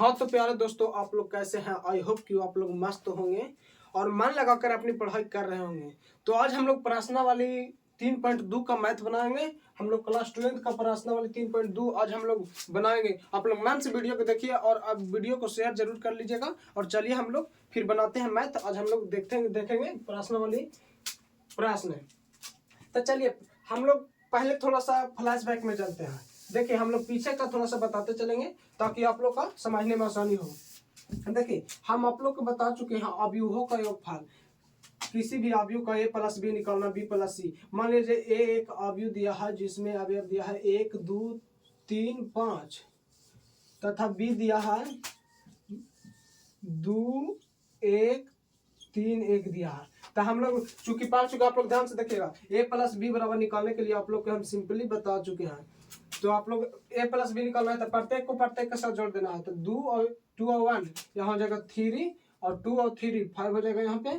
हाँ तो प्यारे दोस्तों, आप लोग कैसे हैं? आई होप कि आप लोग मस्त होंगे और मन लगाकर अपनी पढ़ाई कर रहे होंगे। तो आज हम लोग प्रार्थना वाली 3.2 का मैथ बनाएंगे। हम लोग क्लास 12 का प्रार्थना वाली 3.2 आज हम लोग बनाएंगे। आप लोग मन से वीडियो को देखिए और अब वीडियो को शेयर जरूर कर लीजिएगा। और चलिए हम लोग फिर बनाते हैं मैथ। आज हम लोग देखेंगे प्रार्थना वाली प्रश्न। तो चलिए हम लोग पहले थोड़ा सा फ्लैशबैक में चलते हैं। देखिए हम लोग पीछे का थोड़ा सा बताते चलेंगे ताकि आप लोग का समझने में आसानी हो। देखिए हम आप लोग को बता चुके हैं अवयवों का योगफल। किसी भी अवयव का a प्लस बी निकालना, b प्लस सी। मान लीजिए a एक अवयव दिया है जिसमें अवयव दिया है 1 2 3 5 तथा b दिया है 2 1 3 1 दिया है। तो हम लोग चूंकि पा चुके, आप लोग ध्यान से देखिएगा a प्लस बी बराबर निकालने के लिए आप लोग को हम सिंपली बता चुके हैं। तो आप लोग a प्लस बी निकालना है तो प्रत्येक को प्रत्येक के साथ जोड़ देना है। तो 2 और 1 यहाँ हो जाएगा 3 और 2 और 3 5 हो जाएगा यहाँ पे,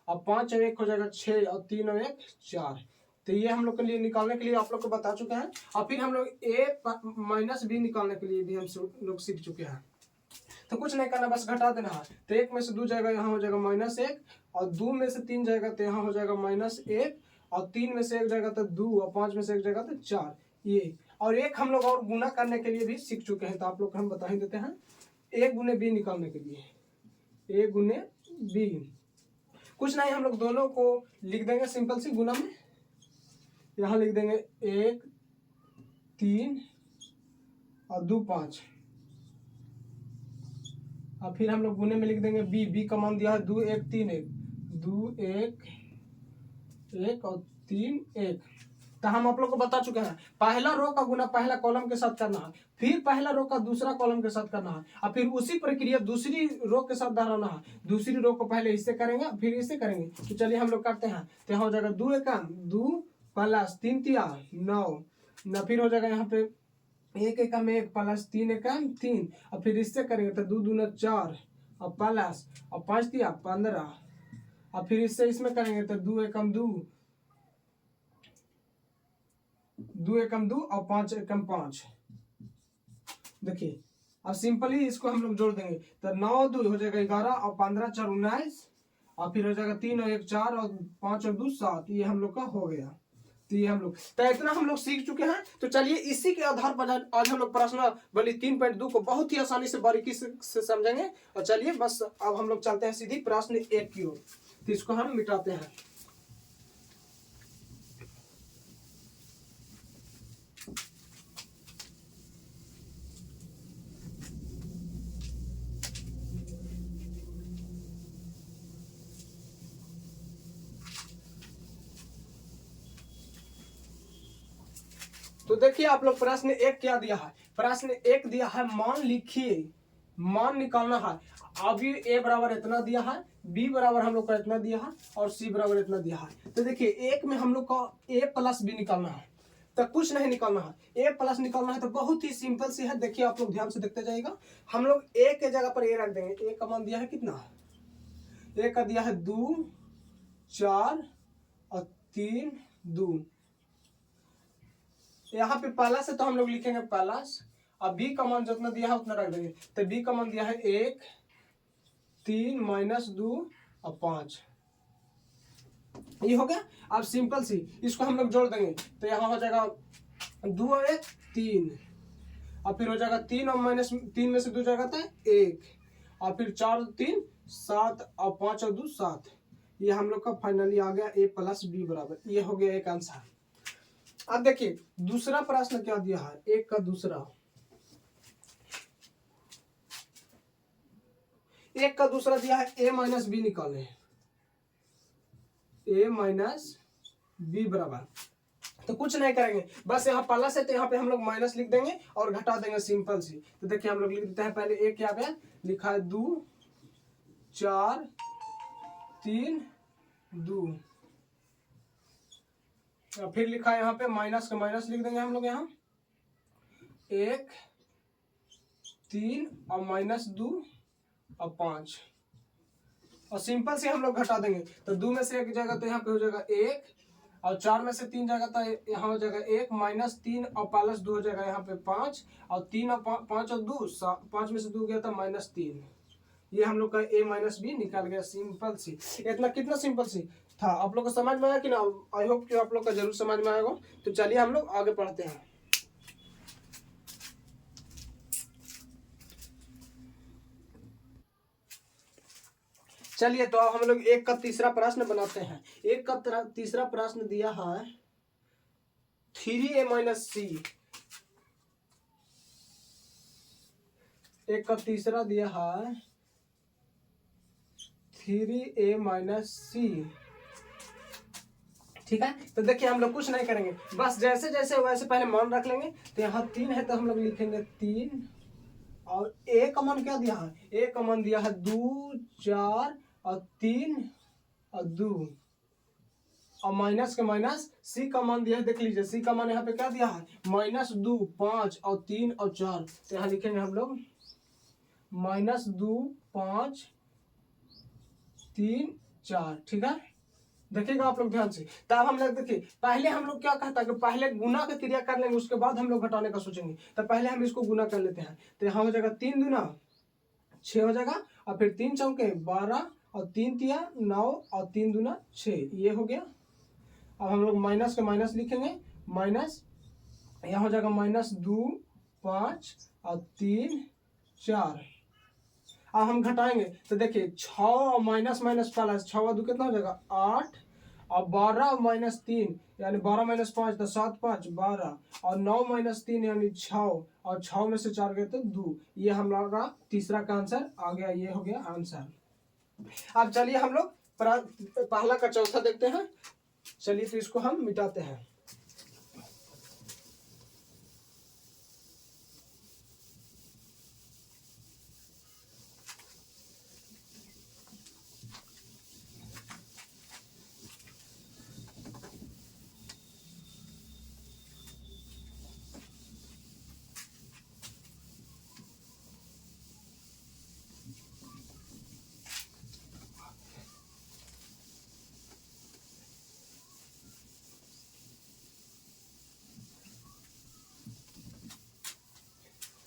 और 5 और 1 हो जाएगा 6 और 3 और 1 4। तो ये हम लोग के लिए निकालने के लिए आप लोग को बता चुके हैं। और फिर हम लोग a माइनस बी निकालने के लिए भी हम लोग सीख चुके हैं। तो कुछ नहीं करना, बस घटा देना है। तो 1 में से 2 जाएगा, यहाँ हो जाएगा -1, और 2 में से 3 जाएगा तो यहाँ हो जाएगा -1, और 3 में से 1 जाएगा तो 2, और 5 में से 1 जाएगा तो 4। ये और एक हम लोग और गुना करने के लिए भी सीख चुके हैं। तो आप लोग को हम बता ही देते हैं। a गुने b निकालने के लिए a गुने b, कुछ नहीं, हम लोग दोनों को लिख देंगे सिंपल सी गुना में। यहाँ लिख देंगे 1 3 और 2 5, और फिर हम लोग गुने में लिख देंगे b का मान दिया है 2 1 3 1 2 1 1 और 3 1। तो हम आप लोग को बता चुके हैं पहला रो का गुना पहला कॉलम के साथ करना है, फिर पहला रो का दूसरा कॉलम के साथ करना है, और फिर उसी प्रक्रिया दूसरी रो के साथ दोहराना है। दूसरी रो को पहले इससे करेंगे फिर इससे करेंगे। तो चलिए हम लोग करते हैं। तो यहाँ हो जाएगा 2 एकम 2 प्लस 3 तिया 9, फिर हो जाएगा यहाँ पे 1 एकम 1 प्लस 3 एकम 3, और फिर इससे करेंगे तो 2 दूना 4 और प्लस और 5 तिया 15, और फिर इससे इसमें करेंगे तो 2 एकम 2 2 एकम 2 और 5 एकम 5। देखिए अब सिंपली इसको हम लोग जोड़ देंगे तो 9 2 हो जाएगा 11, और 15 4 19, और फिर हो जाएगा 3 और 1 4 और 5 और 2 7। ये हम लोग का हो गया। तो ये हम लोग तो इतना हम लोग सीख चुके हैं। तो चलिए इसी के आधार पर आज हम लोग प्रश्न वाली 3.2 को बहुत ही आसानी से बारीकी से समझेंगे। और चलिए बस अब हम लोग चलते हैं सीधी प्रश्न 1 की ओर। तो इसको हम मिटाते हैं। तो देखिए आप लोग प्रश्न 1 क्या दिया है। प्रश्न 1 दिया है मान लिखिए, मान निकालना है। अभी a बराबर इतना दिया है, b बराबर हम लोग का इतना दिया है, और c बराबर इतना दिया है। तो देखिए एक में हम लोग का a प्लस b निकालना है। तो कुछ नहीं निकालना है, a प्लस निकालना है। तो बहुत ही सिंपल सी है। देखिए आप लोग ध्यान से देखते जाइएगा। हम लोग a के जगह पर a रख देंगे। a का मान दिया है कितना, a का दिया है 2 4 और 3 2। यहाँ पे प्लस है तो हम लोग लिखेंगे प्लस, और b का मान जितना दिया है उतना रख देंगे। तो b का मान दिया है 1 3 -2 और 5। ये हो गया। अब सिंपल सी इसको हम लोग जोड़ देंगे। तो यहाँ हो जाएगा 2 और 1 3, और फिर हो जाएगा 3 और -3 में से 2 जाएगा तो 1, और फिर 4 और 3 7 और 5 और 2 7। ये हम लोग का फाइनली आ गया a प्लस b बराबर। ये हो गया एक आंसर। अब देखिए दूसरा प्रश्न क्या दिया है, एक का दूसरा। एक का दूसरा दिया है a माइनस बी निकाले, a माइनस बी बराबर। तो कुछ नहीं करेंगे, बस यहाँ प्लस है तो यहाँ पे हम लोग माइनस लिख देंगे और घटा देंगे सिंपल सी। तो देखिए हम लोग लिख देते हैं पहले a क्या पे लिखा है 2 4 3 2, फिर लिखा है यहाँ पे माइनस का माइनस लिख देंगे हम लोग यहाँ 1 3 और -2 और 5, और सिंपल से हम लोग घटा देंगे। तो 2 में से 1 जाएगा तो यहाँ पे हो जाएगा 1, और 4 में से 3 जाएगा तो यहाँ हो जाएगा 1 माइनस 3 और प्लस 2 हो जाएगा यहाँ पे 5 और 3 और 5 और 2 5 में से 2 गया था -3। ये हम लोग का a माइनस बी निकाल गया। सिंपल सी, इतना कितना सिंपल सी था। आप लोग को समझ में आया कि ना? आई होप कि आप लोग का जरूर समझ में आएगा। तो चलिए हम लोग आगे पढ़ते हैं। चलिए तो अब हम लोग एक का तीसरा प्रश्न बनाते हैं। एक का तीसरा प्रश्न दिया है 3a माइनस सी। एक का तीसरा दिया है 3a माइनस सी। ठीक है, तो देखिए हम लोग कुछ नहीं करेंगे, बस जैसे जैसे वैसे पहले मान रख लेंगे। तो यहाँ 3 है तो हम लोग लिखेंगे 3 और a का मान क्या दिया है? a का मान दिया है 2 4 और 3 और 2 और माइनस के माइनस सी का मान दिया है। देख लीजिए सी का मान यहाँ पे क्या दिया है? -2 5 और 3 और 4। तो यहाँ लिखेंगे हम लोग -2 5 3 4। ठीक है, देखिएगा आप लोग ध्यान से। तब हम लोग देखिए पहले हम लोग क्या कहता है कि पहले गुना की क्रिया कर लेंगे, उसके बाद हम लोग घटाने का सोचेंगे। तो पहले हम इसको गुना कर लेते हैं। तो यहाँ हो जाएगा 3 दूना 6 हो जाएगा और फिर 3 चौके 12 और 3 तिया 9 और 3 दूना 6, ये हो गया। अब हम लोग माइनस के माइनस लिखेंगे, माइनस यहाँ हो जाएगा -2 5 और 3 4। अब हम घटाएंगे तो देखिए 6 और माइनस माइनस प्लस 6 और 2 कितना हो जाएगा 8 और 12 और -3 यानी 12 माइनस 5 तो 7 5 12 और 9 माइनस 3 यानी 6 और 6 में से 4 गए तो 2। ये हमारा तीसरा का आंसर आ गया, ये हो गया आंसर। अब चलिए हम लोग पहला का चौथा देखते हैं। चलिए तो इसको हम मिटाते हैं।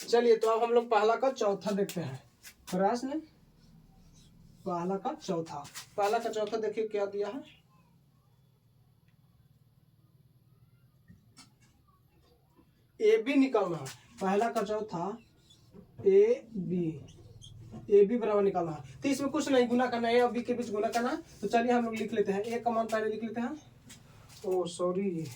चलिए तो अब हम लोग पहला का चौथा देखते हैं। प्रश्न पहला का चौथा, पहला का चौथा देखिए क्या दिया है। ए बी निकालना है। पहला का चौथा ए बी बराबर निकालना है। तो इसमें कुछ नहीं, गुना करना है, ए और बी के बीच गुना करना है। तो चलिए हम लोग लिख लेते हैं। ए का मान पहले लिख लेते हैं। ओ सॉरी,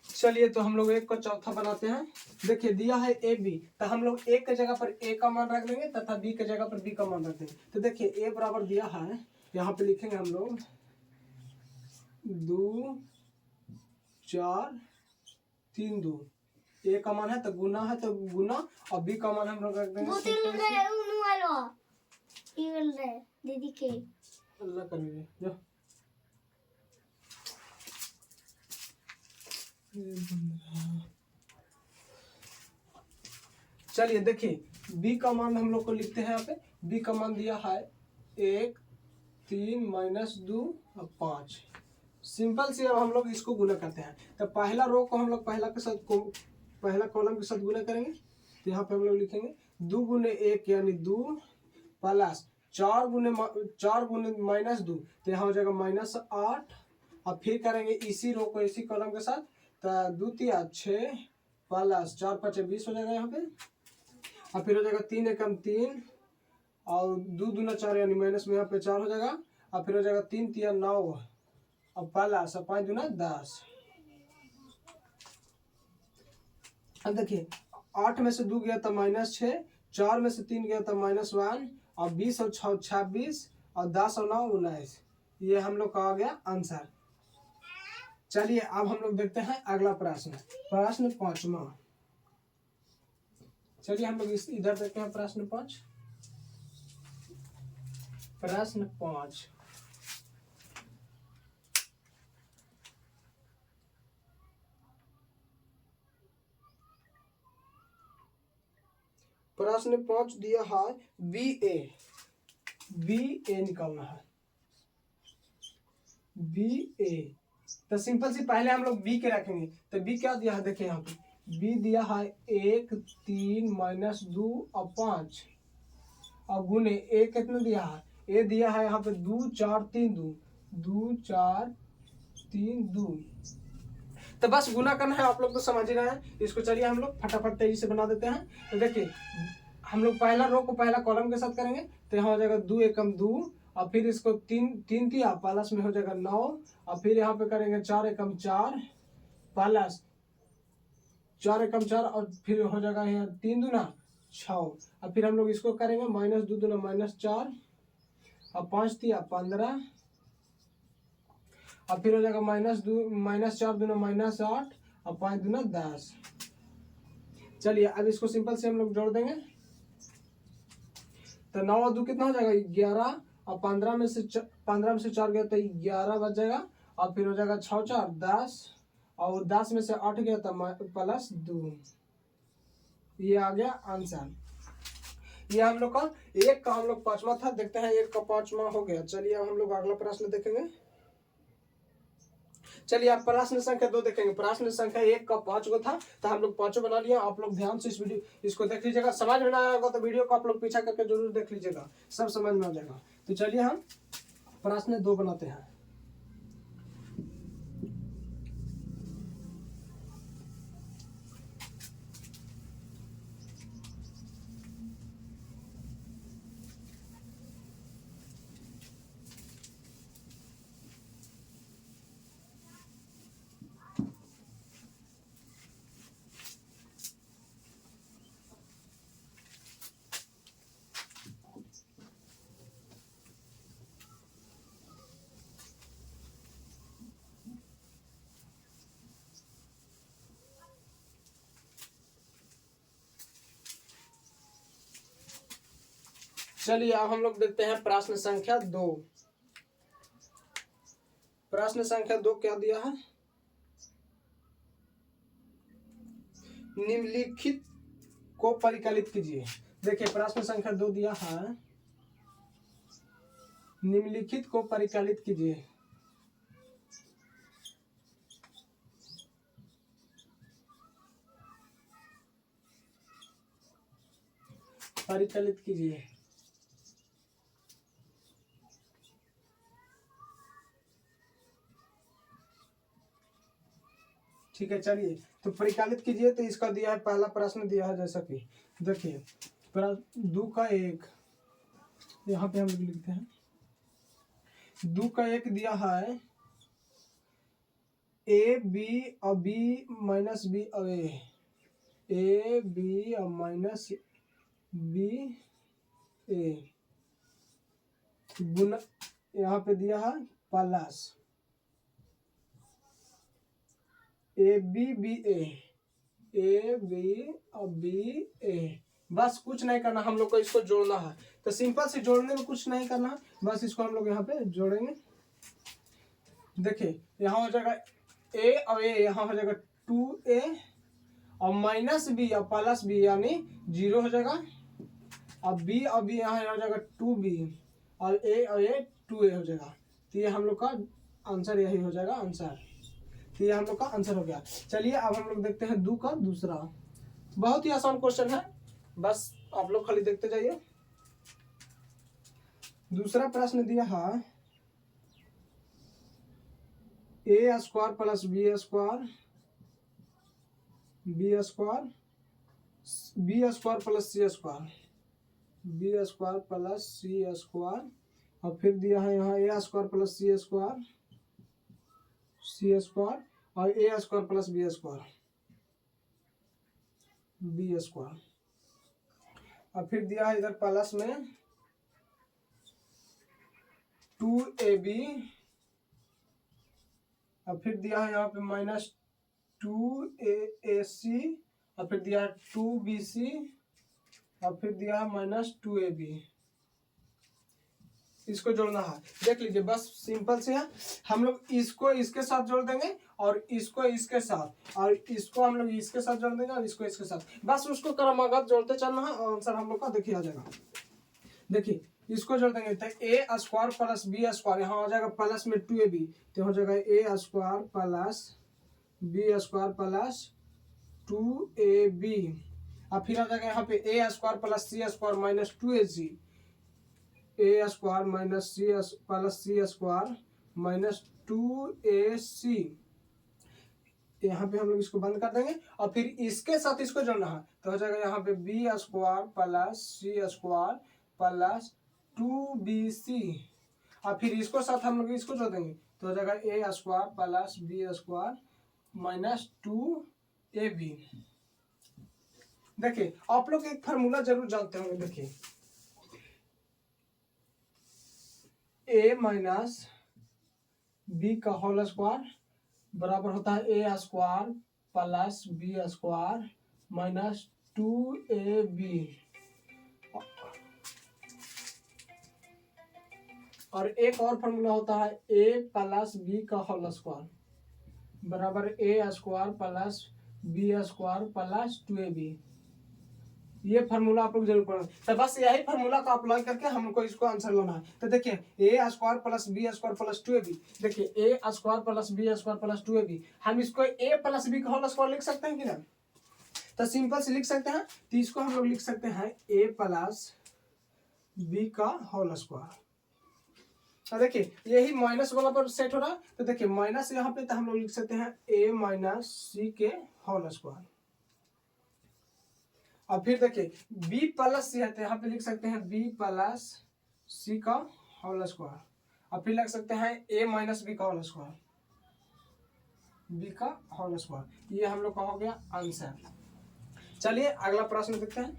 चलिए तो हम लोग एक का चौथा बनाते हैं। देखिए दिया है ए बी, तो हम लोग ए के जगह पर ए का मान रख लेंगे तथा बी के जगह पर बी का मान रख देंगे। तो देखिए ए बराबर दिया है, यहाँ पे लिखेंगे हम लोग 2 4 3 2। ए का मान है तो गुना है तो गुना और बी का मान हम लोग रख देंगे दीदी के अल्लाह कर लीजिए। चलिए देखिए b का मान हम लोग को लिखते हैं। यहाँ पे b का मान दिया है 1 3 -2 और 5। सिंपल से अब हम लोग इसको गुना करते हैं। तो पहला रो को हम लोग पहला कॉलम के साथ गुना करेंगे। तो यहाँ पे हम लोग लिखेंगे 2 गुने 1 यानी 2 प्लस 4 गुने -2, तो यहाँ हो जाएगा -8। अब फिर करेंगे इसी रो को इसी कॉलम के साथ। तो 2 तिया 6 प्लस 4 5 20 हो जाएगा यहाँ पे। और फिर हो जाएगा 3 एकम 3 और 2 दूना 4 यानी माइनस में यहाँ पे 4 हो जाएगा। और फिर हो जाएगा 3 तिया 9 और प्लस 5 दूना 10। अब देखिए 8 में से 2 गया तो -6, 4 में से 3 गया तो -1 और 20 और 6 26 और 10 और 9 19। ये हम लोग का आ गया आंसर। चलिए अब हम लोग देखते हैं अगला प्रश्न, प्रश्न 5वां। चलिए हम लोग इधर देखते हैं प्रश्न 5। प्रश्न 5 प्रश्न 5 दिया है बी ए बी ए निकालना है, बी ए। तो सिंपल सी पहले हम लोग बी के रखेंगे। तो बी क्या दिया है, देखिए यहाँ पे बी दिया है 1 3 -2 और 5 और गुने ए कितना दिया है, ए दिया है यहाँ पे 2 4 3 2 2 4 3 2। तो बस गुना करना है, आप लोग तो समझ ही रहे हैं इसको। चलिए हम लोग फटाफट तेजी से बना देते हैं। तो देखिए हम लोग पहला रो को पहला कॉलम के साथ करेंगे। तो यहाँ हो जाएगा 2 एकम 2 और फिर इसको 3 3 दिया प्लस में हो जाएगा 9 और फिर यहाँ पे करेंगे 4 एकम 4 प्लस 4 एकम 4 और फिर हो जाएगा यहाँ 3 दूना 6 और फिर हम लोग इसको करेंगे -2 दूना -4 और 5 दिया 15 और फिर हो जाएगा -4 दूना -8 और 5 दूना 10। चलिए अब इसको सिंपल से हम लोग जोड़ देंगे। तो 9 और 2 कितना हो जाएगा 11 और 15 में से 4 गया तो 11 बच जाएगा और फिर हो जाएगा 6 4 10 और 10 में से 8 गया तो +2। ये आ गया आंसर। ये हम लोग का एक का हम लोग पांचवा था, देखते हैं एक का पांचवा हो गया। चलिए अब हम लोग अगला प्रश्न देखेंगे। चलिए आप प्रश्न संख्या 2 देखेंगे। प्रश्न संख्या 1 का 5 गो था, तो हम लोग 5 बना लिया। आप लोग ध्यान से इस वीडियो इसको देख लीजिएगा। समझ में ना आया होगा तो वीडियो को आप लोग पीछा करके जरूर देख लीजिएगा, सब समझ में आ जाएगा। तो चलिए हम प्रश्न 2 बनाते हैं। चलिए अब हम लोग देखते हैं प्रश्न संख्या 2। प्रश्न संख्या 2 क्या दिया है, निम्नलिखित को परिकलित कीजिए। देखिए प्रश्न संख्या 2 दिया है, निम्नलिखित को परिकलित कीजिए। परिकलित कीजिए। ठीक है, चलिए तो परिकलित कीजिए। तो इसका दिया है, पहला प्रश्न दिया है जैसा कि देखिए 2 का 1, यहाँ पे हम लोग लिखते हैं 2 का 1 दिया है ए बी और बी माइनस बी और ए बी और माइनस बी ए गुना, यहाँ पे दिया है plus A B B A B और बी ए। बस कुछ नहीं करना, हम लोग को इसको जोड़ना है। तो सिंपल से जोड़ने में कुछ नहीं करना है, बस इसको हम लोग यहाँ पे जोड़ेंगे। देखिए यहाँ हो जाएगा ए और ए, यहाँ हो जाएगा 2a और माइनस बी और प्लस बी यानी 0 हो जाएगा और बी और बी यहाँ हो जाएगा 2b और ए 2a हो जाएगा। तो ये हम लोग का आंसर यही हो जाएगा आंसर। तो ये हम लोग का आंसर हो गया। चलिए अब हम लोग देखते हैं 2 का दूसरा। बहुत ही आसान क्वेश्चन है, बस आप लोग खाली देखते जाइए। दूसरा प्रश्न दिया है a square plus B square plus C square plus C square और फिर दिया है यहाँ a square plus C square और a square plus B square और फिर दिया है इधर प्लस में 2ab और फिर दिया है यहाँ पे माइनस 2ac और फिर दिया है 2bc और फिर दिया है माइनस 2ab। इसको जोड़ना है, देख लीजिए बस सिंपल से है। हम लोग इसको इसके साथ जोड़ देंगे और इसको इसके साथ और इसको हम लोग इसके साथ जोड़ देंगे और इसको इसके साथ, बस उसको क्रमागत जोड़ते चलना है और आंसर हम लोग का देखिए आ जाएगा। देखिए इसको जोड़ देंगे तो A square plus B square, यहाँ हो जाएगा प्लस में 2ab, तो हो जाएगा A square plus B square plus 2ab। अब फिर आ जाएगा यहाँ पे A square plus C square minus 2ac, A square minus C plus C square minus 2ac। यहाँ पे हम लोग इसको बंद कर देंगे और फिर इसके साथ इसको जोड़ना है, तो हो जाएगा यहाँ पे B square plus C square plus 2bc। और फिर इसको साथ हम लोग इसको जोड़ देंगे, तो हो जाएगा A square plus B square minus 2ab। देखिए आप लोग एक फार्मूला जरूर जानते होंगे, देखिए ए माइनस बी का होल स्क्वायर बराबर होता है A square plus B square minus 2ab। और एक और फॉर्मूला होता है ए प्लस बी का होल स्क्वायर बराबर A square plus B square plus 2ab। ये फार्मूला आप लोग जरूर पढ़ें, तो बस यही फार्मूला को अप्लाई करके हमको इसको आंसर लाना है। तो देखिए A square plus B square plus 2ab, देखिए A square plus B square plus 2ab, हम इसको ए प्लस बी का होल स्क्वायर लिख सकते हैं कि ना, तो सिंपल से लिख सकते हैं। तो इसको हम लोग लिख सकते हैं ए प्लस बी का होल स्क्वायर। तो देखिए यही माइनस वाला पर सेट हो रहा है, तो देखिए माइनस यहाँ पे, तो हम लोग लिख सकते हैं ए माइनस सी के होल स्क्वायर। और फिर देखिए b प्लस सी है, तो यहाँ पे लिख सकते हैं b प्लस सी का होल स्क्वायर। और फिर लिख सकते हैं a माइनस बी का होल स्क्वायर, b का होल स्क्वायर। ये हम लोग का हो गया आंसर। चलिए अगला प्रश्न देखते हैं।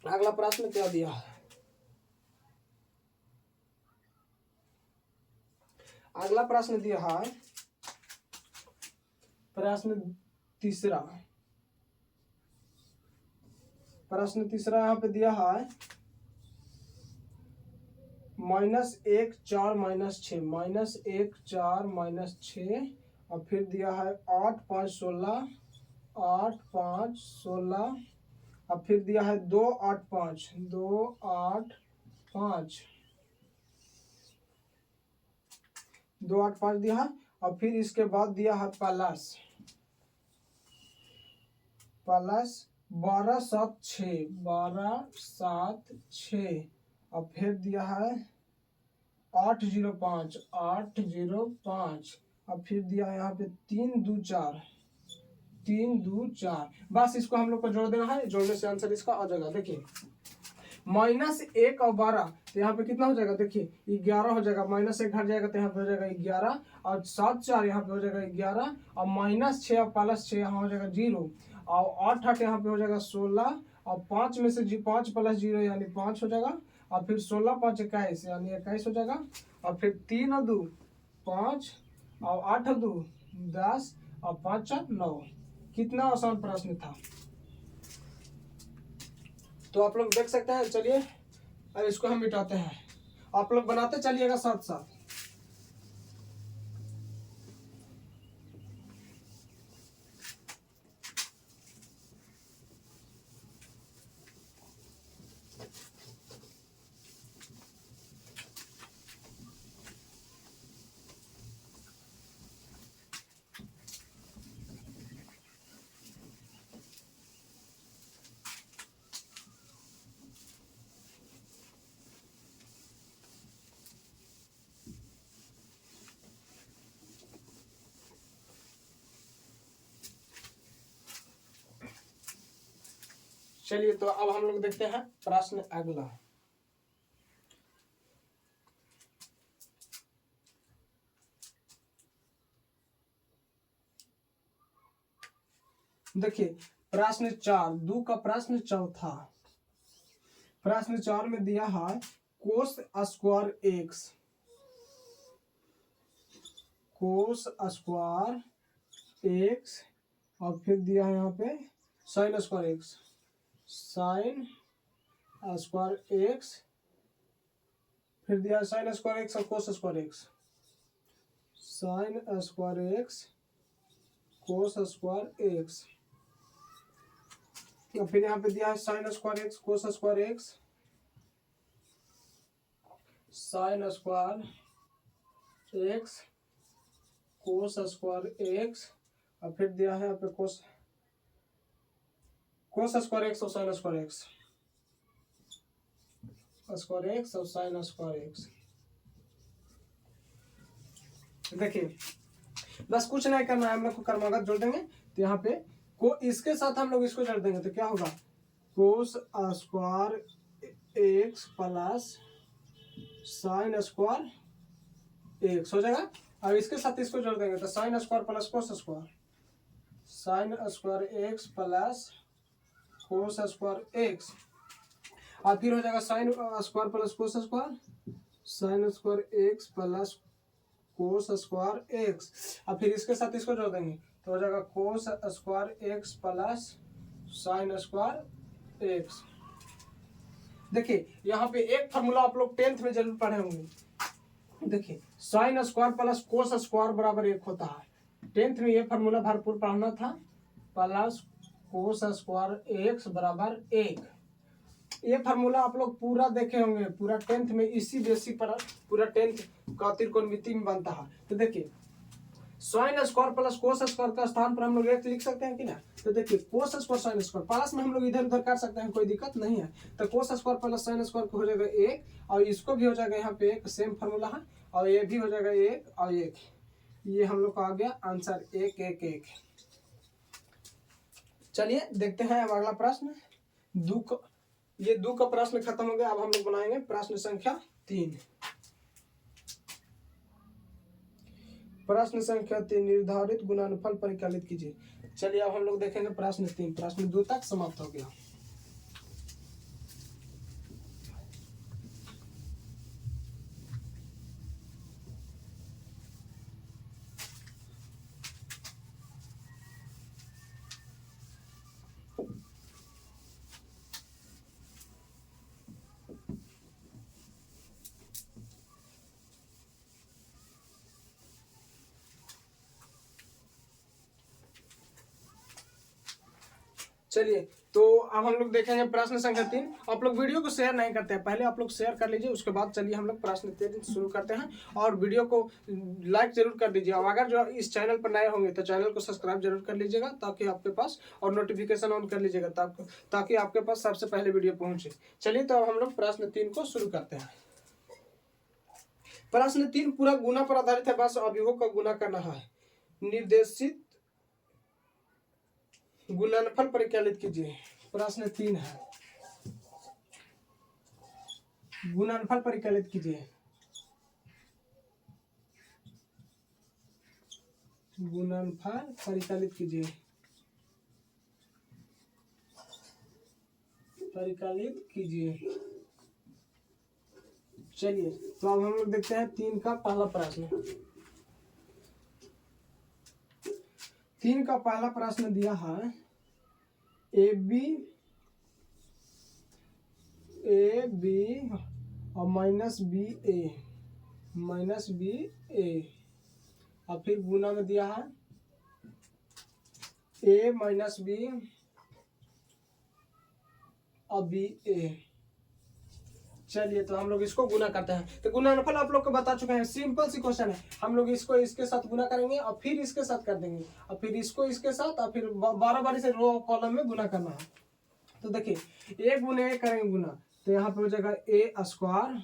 अगला प्रश्न क्या दिया है? अगला प्रश्न दिया है प्रश्न तीसरा। प्रश्न तीसरा यहाँ पे दिया है -1 4 -6, -1 4 -6, और फिर दिया है 8 5 16, 8 5 16, और फिर दिया है 2 8 5, 2 8 5, 2 8 5 दिया है। और फिर इसके बाद दिया है प्लस 12 7 6, 12 7 6, और फिर दिया है 8 0 5, 8 0 5, और फिर दिया है यहाँ पे 3 2 4, 3 2 4। बस इसको हम लोग को जोड़ देना है, जोड़ने से आंसर इसका आ जाएगा। देखिए -1 और 12, तो यहाँ पे कितना हो जाएगा, देखिए 11 हो जाएगा, -1 हट जाएगा तो यहाँ पे हो जाएगा 11, और 7 4 यहाँ पे हो जाएगा 11, और -6 और +6 यहाँ हो जाएगा 0, और 8 8 यहाँ पे हो जाएगा 16, और 5 में से 5 + 0 यानी 5 हो जाएगा, और फिर 16 5 21 यानी 21 हो जाएगा, और फिर 3 और 2 5, और 8 और 2 10, और 5 4 9। कितना आसान प्रश्न था, तो आप लोग देख सकते हैं। चलिए अब इसको हम मिटाते हैं, आप लोग बनाते चलिएगा साथ साथ। चलिए तो अब हम लोग देखते हैं प्रश्न अगला। देखिए प्रश्न 4 2 का प्रश्न चौथा। प्रश्न 4 में दिया है cos square x, cos square x, और फिर दिया है यहाँ पे sine square x, sine square x, फिर दिया है साइन स्क्वायर x और cos square x, sine square x cos square x। और फिर यहाँ पे दिया है sine square x cos square x, sine square x cos square x, और फिर दिया है यहाँ पे कोस स्क्वायर एक्स और sine square x, square x और साइन स्क्वायर एक्स। देखिए बस कुछ नहीं करना है, हम लोग को क्रमागत जोड़ देंगे। तो यहाँ पे को इसके साथ हम लोग इसको जोड़ देंगे तो क्या होगा, cos square x plus sine square x हो जाएगा। अब इसके साथ इसको जोड़ देंगे तो sine square plus cos square, sine square x plus cos square x, और फिर हो जाएगा sine square plus cos square, sine square x plus cos square x, और फिर इसके साथ इसको जोड़ देंगे तो हो जाएगा cos square x plus sine square x. देखिए यहाँ पे एक फार्मूला आप लोग 10th में जरूर पढ़े होंगे। देखिए sine square plus cos square बराबर 1 होता है, 10th में ये फार्मूला भरपूर पढ़ना था, प्लस कोस स्क्वायर एक्स बराबर 1। ये फार्मूला आप लोग पूरा देखे होंगे, पूरा 10th में इसी बेसिक पर पूरा 10th का त्रिकोणमिति में बनता है। तो देखिए sine square plus cos square का स्थान पर हम लोग एक लिख सकते हैं कि ना, तो देखिए cos square sine square plus में हम लोग इधर उधर कर सकते हैं, कोई दिक्कत नहीं है। तो cos square plus sine square हो जाएगा 1, और इसको भी हो जाएगा यहाँ पे 1, सेम फार्मूला है, और ये भी हो जाएगा 1 और 1। ये हम लोग का आ गया आंसर 1 1 1। चलिए देखते हैं अब अगला प्रश्न। ये 2 का प्रश्न खत्म हो गया। अब हम लोग बनाएंगे प्रश्न संख्या 3। प्रश्न संख्या 3, निर्धारित गुणनफल परिकलित कीजिए। चलिए अब हम लोग देखेंगे प्रश्न 3। प्रश्न 2 तक समाप्त हो गया। चलिए तो अब हम लोग देखेंगे प्रश्न संख्या 3। आप लोग वीडियो को शेयर नहीं करते हैं, पहले आप लोग शेयर कर लीजिए, उसके बाद चलिए हम लोग प्रश्न 3 शुरू करते हैं। और वीडियो को लाइक जरूर कर दीजिए, और अगर जो इस चैनल पर नए होंगे तो चैनल को सब्सक्राइब जरूर कर लीजिएगा, ताकि आपके पास, और नोटिफिकेशन ऑन कर लीजिएगा ताकि आपके पास सबसे पहले वीडियो पहुंचे। चलिए तो अब हम लोग प्रश्न 3 को शुरू करते हैं। प्रश्न 3 पूरा गुना पर आधारित है, बस अभियोग का गुना करना है। निर्देशित गुणनफल परिकलित कीजिए। प्रश्न 3 है, गुणनफल परिकलित कीजिए। गुणनफल परिकलित कीजिए, परिकलित कीजिए। चलिए तो अब हम लोग देखते हैं 3 का पहला प्रश्न। 3 का पहला प्रश्न दिया है ए बी और माइनस बी ए, और फिर गुना में दिया है ए माइनस बी और बी ए। चलिए तो हम लोग इसको गुना करते हैं। तो गुणनफल आप लोग को बता चुके हैं, सिंपल सी क्वेश्चन है। हम लोग इसको इसके साथ गुना करेंगे, और फिर इसके साथ कर देंगे, और फिर इसको इसके साथ, और फिर 12 बारी से रो कॉलम में गुना करना है। तो देखिए ए गुने ए करेंगे गुना, तो यहाँ पे हो जाएगा ए स्क्वायर,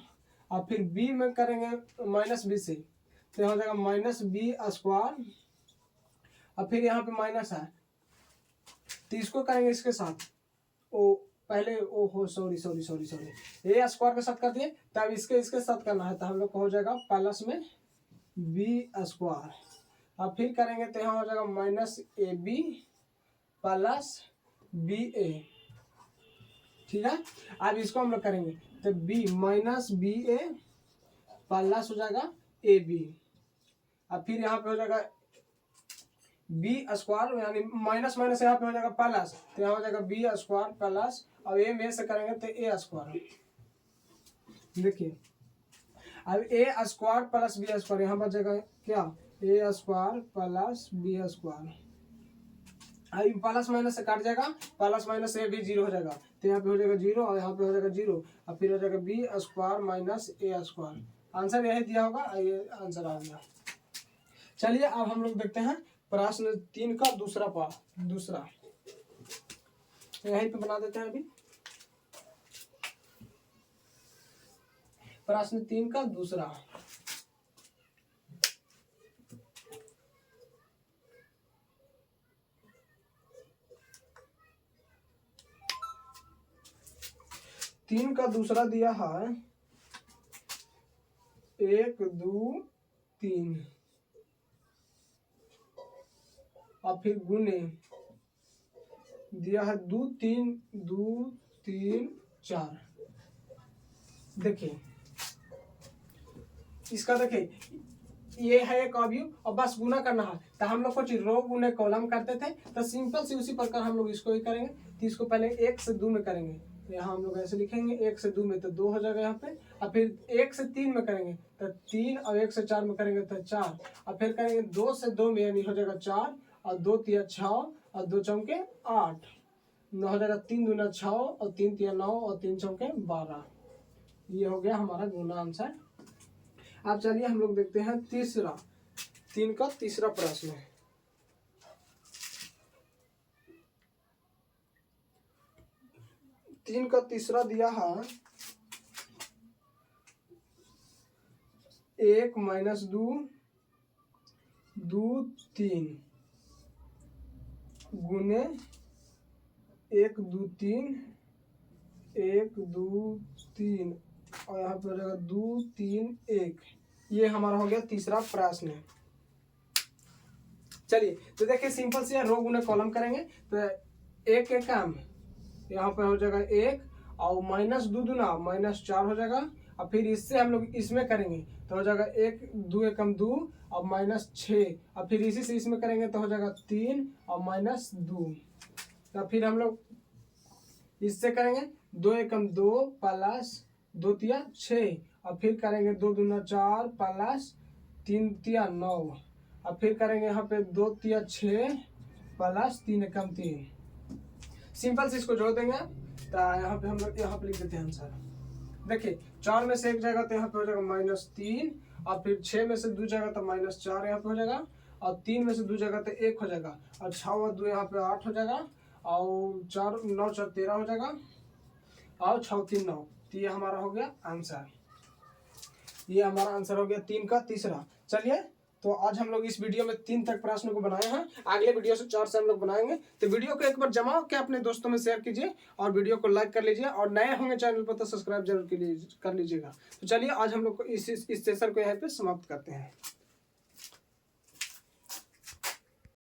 और फिर बी में करेंगे माइनस बी से, तो यहाँ हो जाएगा माइनस बी स्क्वायर, और फिर यहाँ पे माइनस है, तो इसको करेंगे इसके साथ, ओ पहले ओ हो सॉरी ए स्क्वायर के साथ कर दिए, तब इसके साथ करना है, तो हम लोग को हो जाएगा प्लस में बी स्क्वायर, और फिर करेंगे तो यहाँ हो जाएगा minus A B plus B A. ठीक है, अब इसको हम लोग करेंगे तो B minus B A plus हो जाएगा ए बी, और फिर यहाँ पे हो जाएगा बी स्क्वायर, यानी माइनस माइनस यहाँ पे हो जाएगा प्लस, तो यहाँ हो जाएगा बी स्क्वायर प्लस, और ए में से करेंगे तो ए स्क्वायर। देखिए अब A square plus B square, यहाँ बच जाएगा क्या, A square plus B square, plus minus से काट जाएगा, प्लस माइनस से भी जीरो हो जाएगा, तो यहाँ पे हो जाएगा जीरो और यहाँ पे हो जाएगा जीरो और फिर हो जाएगा बी स्क्वायर माइनस ए स्क्वायर। आंसर यही दिया होगा, ये आंसर आ गया। चलिए अब हम लोग देखते हैं प्रश्न 3 का दूसरा यहीं पे बना देते हैं अभी। प्रश्न 3 का दूसरा, तीन का दूसरा दिया है 1 2 3 और फिर गुने दिया है 2 3 4। देखिए इसका, देखिए ये है एक अवयव और बस गुना करना है, तो हम लोग कुछ रो गुने कॉलम करते थे, तो सिंपल सी उसी प्रकार हम लोग इसको ही करेंगे। तो इसको पहले 1 से 2 में करेंगे, तो यहाँ हम लोग ऐसे लिखेंगे 1 से 2 में तो 2 हो जाएगा यहाँ पे, और फिर 1 से 3 में करेंगे तो 3 और 1 से 4 में करेंगे तो 4, और फिर करेंगे 2 से 2 में यानी हो जाएगा 4 और 2 तिया 6 और 2 चौके 8, 9 हो जाएगा 3 दूना 6 और 3 तिया 9 और 3 चौके 12। ये हो गया हमारा गुना आंसर। अब चलिए हम लोग देखते हैं तीसरा, 3 का तीसरा प्रश्न है। तीन का तीसरा दिया है 1 माइनस 2 2 3 गुने 1 2 3 1 2 3 और यहाँ पे रहेगा 2 3 1। ये हमारा हो गया तीसरा प्रश्न। चलिए तो देखिए सिंपल से रो गुने कॉलम करेंगे, तो एक काम यहाँ पे हो जाएगा 1 और माइनस 2 दूना माइनस 4 हो जाएगा, और फिर इससे हम लोग इसमें करेंगे तो हो जाएगा 1 2 एकम 2 और माइनस 6, और फिर इसी से इसमें करेंगे तो हो जाएगा 3 और माइनस 2, तो फिर हम लोग इससे करेंगे 2 एकम 2 प्लस 2 तिया 6, और फिर करेंगे 2 दूना 4 प्लस 3 तिया 9, और फिर करेंगे यहाँ पे 2 तिया 6 प्लस 3 एकम 3। सिंपल से इसको जोड़ देंगे, तो यहाँ पे हम लोग यहाँ पे लिख देते हैं आंसर। देखिए 4 में से 1 जाएगा तो यहाँ पे हो जाएगा -3, और फिर 6 में से 2 जाएगा तो -4 यहाँ पे हो जाएगा, और 3 में से 2 जाएगा तो 1 हो जाएगा, और 6 और 2 यहाँ पे 8 हो जाएगा, और 4 9 4 13 हो जाएगा, और 6 3 9। तो ये हमारा हो गया आंसर। ये हमारा आंसर हो गया 3 का तीसरा। चलिए तो आज हम लोग इस वीडियो में 3 तक प्रश्नों को बनाए हैं, अगले वीडियो से 4 से हम लोग बनाएंगे। तो वीडियो को एक बार जमा के अपने दोस्तों में शेयर कीजिए और वीडियो को लाइक कर लीजिए, और नए होंगे चैनल पर तो सब्सक्राइब जरूर कर लीजिएगा। तो चलिए आज हम लोग को इस सेशन को यहाँ पे समाप्त करते हैं।